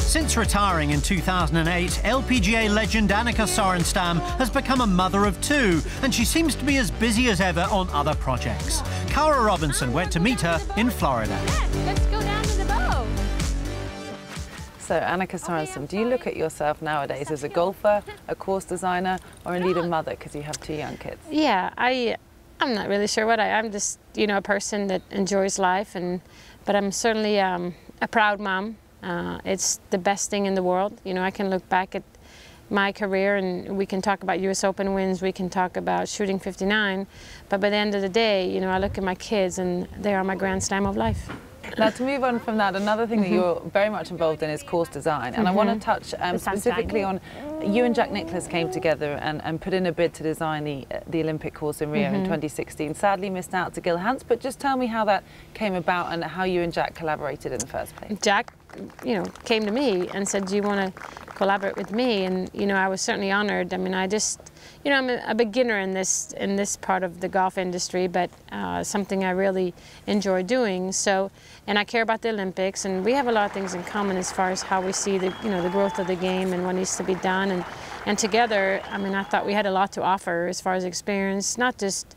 Since retiring in 2008, LPGA legend Annika Sorenstam has become a mother of two, and she seems to be as busy as ever on other projects. Cara Robinson went to meet her in Florida. Let's go down to the boat. So, Annika Sorenstam, do you look at yourself nowadays as a golfer, a course designer, or indeed a mother because you have two young kids? Yeah, I'm not really sure what I'm just, a person that enjoys life, but I'm certainly a proud mom. It's the best thing in the world. I can look back at my career and we can talk about US Open wins, we can talk about shooting 59, but by the end of the day, I look at my kids and they are my Grand Slam of life. Now, to move on from that, another thing that you're very much involved in is course design, and I want to touch specifically on, you and Jack Nicklaus came together and put in a bid to design the Olympic course in Rio in 2016. Sadly missed out to Gil Hanse, but just tell me how that came about and how you and Jack collaborated in the first place. Jack, came to me and said, do you want to collaborate with me? And, I was certainly honored. I mean, I'm a beginner in this part of the golf industry, but something I really enjoy doing. So, and I care about the Olympics, and we have a lot of things in common as far as how we see the growth of the game and what needs to be done. And together, I thought we had a lot to offer as far as experience, not just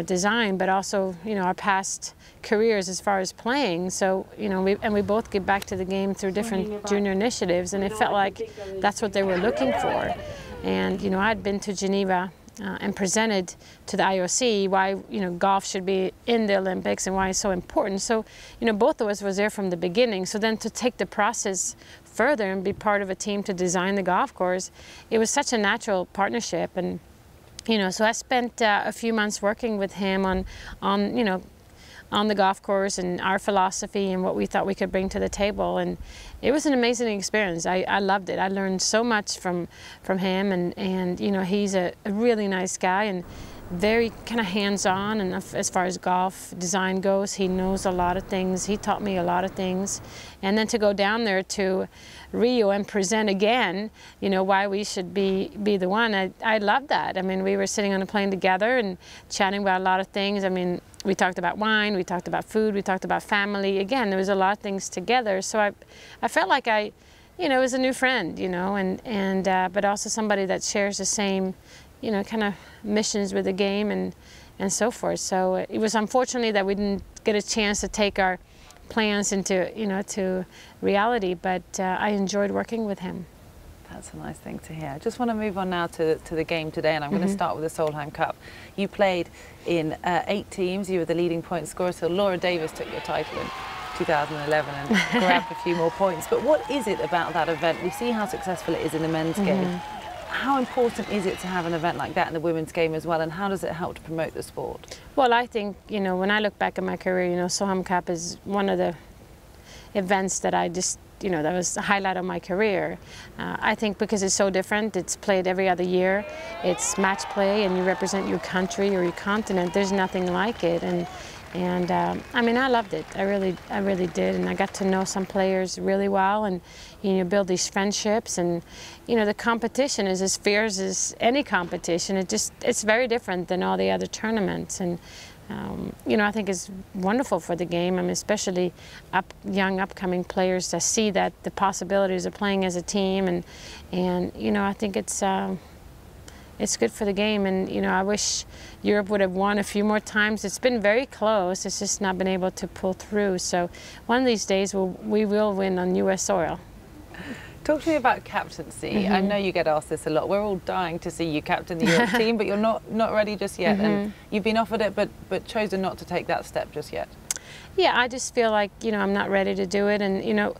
design, but also our past careers as far as playing. So we both give back to the game through different junior initiatives, and it felt like that's what they were looking for. And I'd been to Geneva and presented to the IOC why golf should be in the Olympics and why it's so important. So both of us was there from the beginning. So then to take the process further and be part of a team to design the golf course, it was such a natural partnership. And so I spent a few months working with him on the golf course and our philosophy and what we thought we could bring to the table, and it was an amazing experience. I loved it. I learned so much from him, and he's a really nice guy and very kind of hands-on, and as far as golf design goes, he knows a lot of things. He taught me a lot of things, and then to go down there to Rio and present again, why we should be the one. I love that. I mean, we were sitting on a plane together and chatting about a lot of things. I mean, we talked about wine, we talked about food, we talked about family. Again, there was a lot of things together. So I felt like I was a new friend, but also somebody that shares the same, kind of missions with the game and so forth. So it was unfortunately that we didn't get a chance to take our plans into, to reality, but I enjoyed working with him. That's a nice thing to hear. I just want to move on now to the game today, and I'm going to start with the Solheim Cup. You played in 8 teams. You were the leading point scorer, so Laura Davis took your title in 2011 and grabbed a few more points. But what is it about that event? We see how successful it is in the men's game. How important is it to have an event like that in the women's game as well, and how does it help to promote the sport? Well, I think, when I look back at my career, Solheim Cup is one of the events that I just, that was the highlight of my career. I think because it's so different, it's played every other year, it's match play, and you represent your country or your continent. There's nothing like it, and I mean, I loved it. I really did, and I got to know some players really well, and build these friendships, and the competition is as fierce as any competition. It's very different than all the other tournaments, and I think it's wonderful for the game. I mean, especially young upcoming players to see that the possibilities of playing as a team, and I think it's good for the game, and I wish Europe would have won a few more times. It's been very close. It's just not been able to pull through. So one of these days we will win on US soil. Talk to me about captaincy. I know you get asked this a lot. We're all dying to see you captain the Europe team, but you're not ready just yet. And you've been offered it, but chosen not to take that step just yet. Yeah, I just feel like I'm not ready to do it. And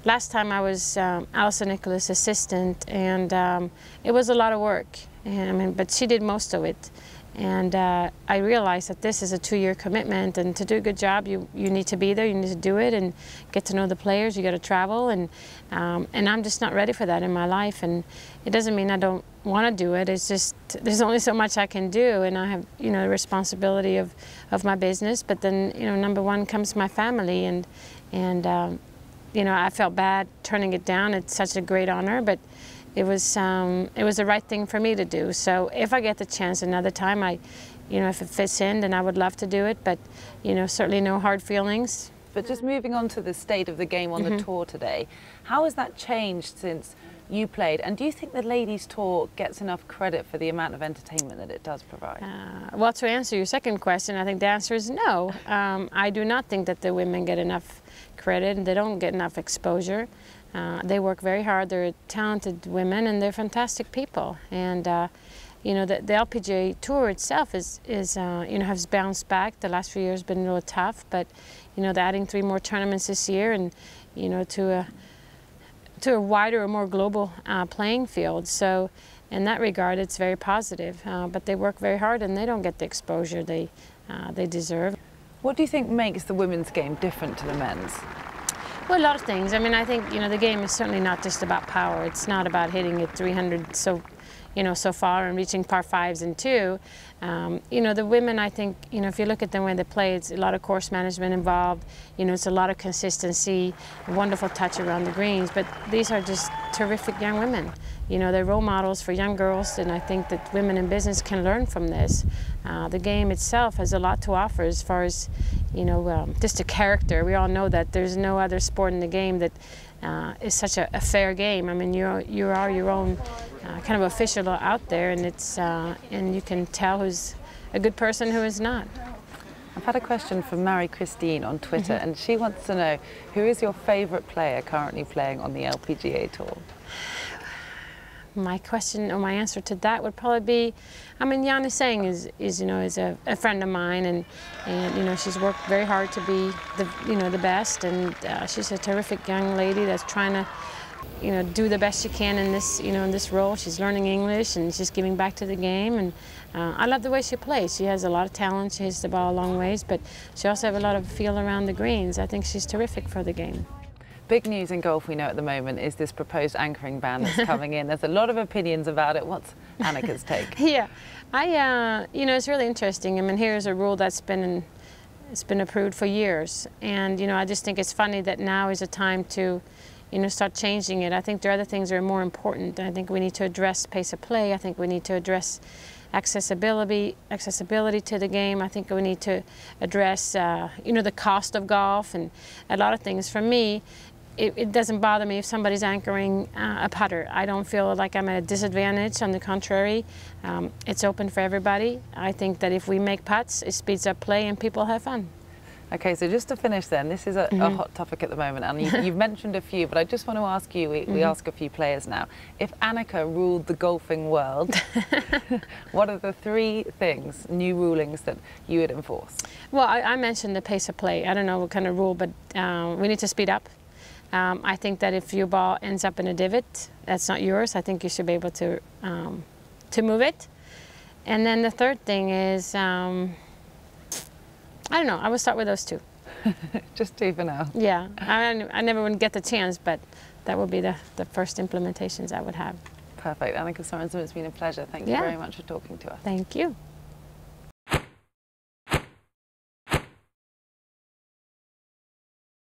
last time I was Alison Nicholas' assistant, and it was a lot of work. And, but she did most of it. And I realized that this is a 2-year commitment, and to do a good job, you need to be there, you need to do it, and get to know the players. You got to travel, and I'm just not ready for that in my life. And it doesn't mean I don't want to do it. It's just there's only so much I can do, and I have the responsibility of my business. But then number one comes my family, and I felt bad turning it down. It's such a great honor, but it was the right thing for me to do. So if I get the chance another time, if it fits in, then I would love to do it. But certainly no hard feelings. But just moving on to the state of the game on the tour today, how has that changed since you played? And do you think the ladies' tour gets enough credit for the amount of entertainment that it does provide? Well, to answer your second question, I think the answer is no. I do not think that the women get enough credit and they don't get enough exposure. They work very hard. They're talented women and they're fantastic people. And you know, the LPGA Tour itself is you know, has bounced back. The last few years have been a little tough, but you know, they're adding 3 more tournaments this year, and you know, to a wider or more global playing field. So in that regard, it's very positive. But they work very hard and they don't get the exposure they deserve. What do you think makes the women's game different to the men's? Well, a lot of things. I mean, I think, you know, the game is certainly not just about power. It's not about hitting it 300 so far and reaching par 5s and 2. You know, the women, I think, you know, if you look at the way they play, it's a lot of course management involved. You know, it's a lot of consistency, a wonderful touch around the greens. But these are just terrific young women. You know, they're role models for young girls, and I think that women in business can learn from this. The game itself has a lot to offer as far as, you know, just a character. We all know that there's no other sport in the game that is such a fair game. I mean, you are your own kind of official out there, and it's and you can tell who's a good person, who is not. I've had a question from Mary Christine on Twitter, and she wants to know, who is your favourite player currently playing on the LPGA Tour? My question, or my answer to that would probably be, I mean, Yana Sang is you know, is a friend of mine, and you know, she's worked very hard to be the best, and she's a terrific young lady that's trying to, you know, do the best she can in this, you know, in this role. She's learning English and she's giving back to the game, and I love the way she plays. She has a lot of talent. She hits the ball a long ways, but she also has a lot of feel around the greens. I think she's terrific for the game. Big news in golf we know at the moment is this proposed anchoring ban that's coming in. There's a lot of opinions about it. What's Annika's take? Yeah, you know, it's really interesting. I mean, here's a rule that's been approved for years, and you know, I just think it's funny that now is a time to, you know, start changing it. I think there are other things that are more important. I think we need to address pace of play. I think we need to address accessibility to the game. I think we need to address, you know, the cost of golf and a lot of things. For me, it doesn't bother me if somebody's anchoring a putter. I don't feel like I'm at a disadvantage. On the contrary, it's open for everybody. I think that if we make putts, it speeds up play and people have fun. Okay, so just to finish then, this is a hot topic at the moment, and you've mentioned a few, but I just want to ask you, we ask a few players now, if Annika ruled the golfing world, what are the 3 things, new rulings that you would enforce? Well, I mentioned the pace of play. I don't know what kind of rule, but we need to speed up. I think that if your ball ends up in a divot, that's not yours. I think you should be able to move it. And then the third thing is, I don't know, I would start with those 2. Just 2 for now. Yeah, I never would get the chance, but that would be the first implementations I would have. Perfect. Annika Sorenstam, it's been a pleasure. Thank you very much for talking to us. Thank you.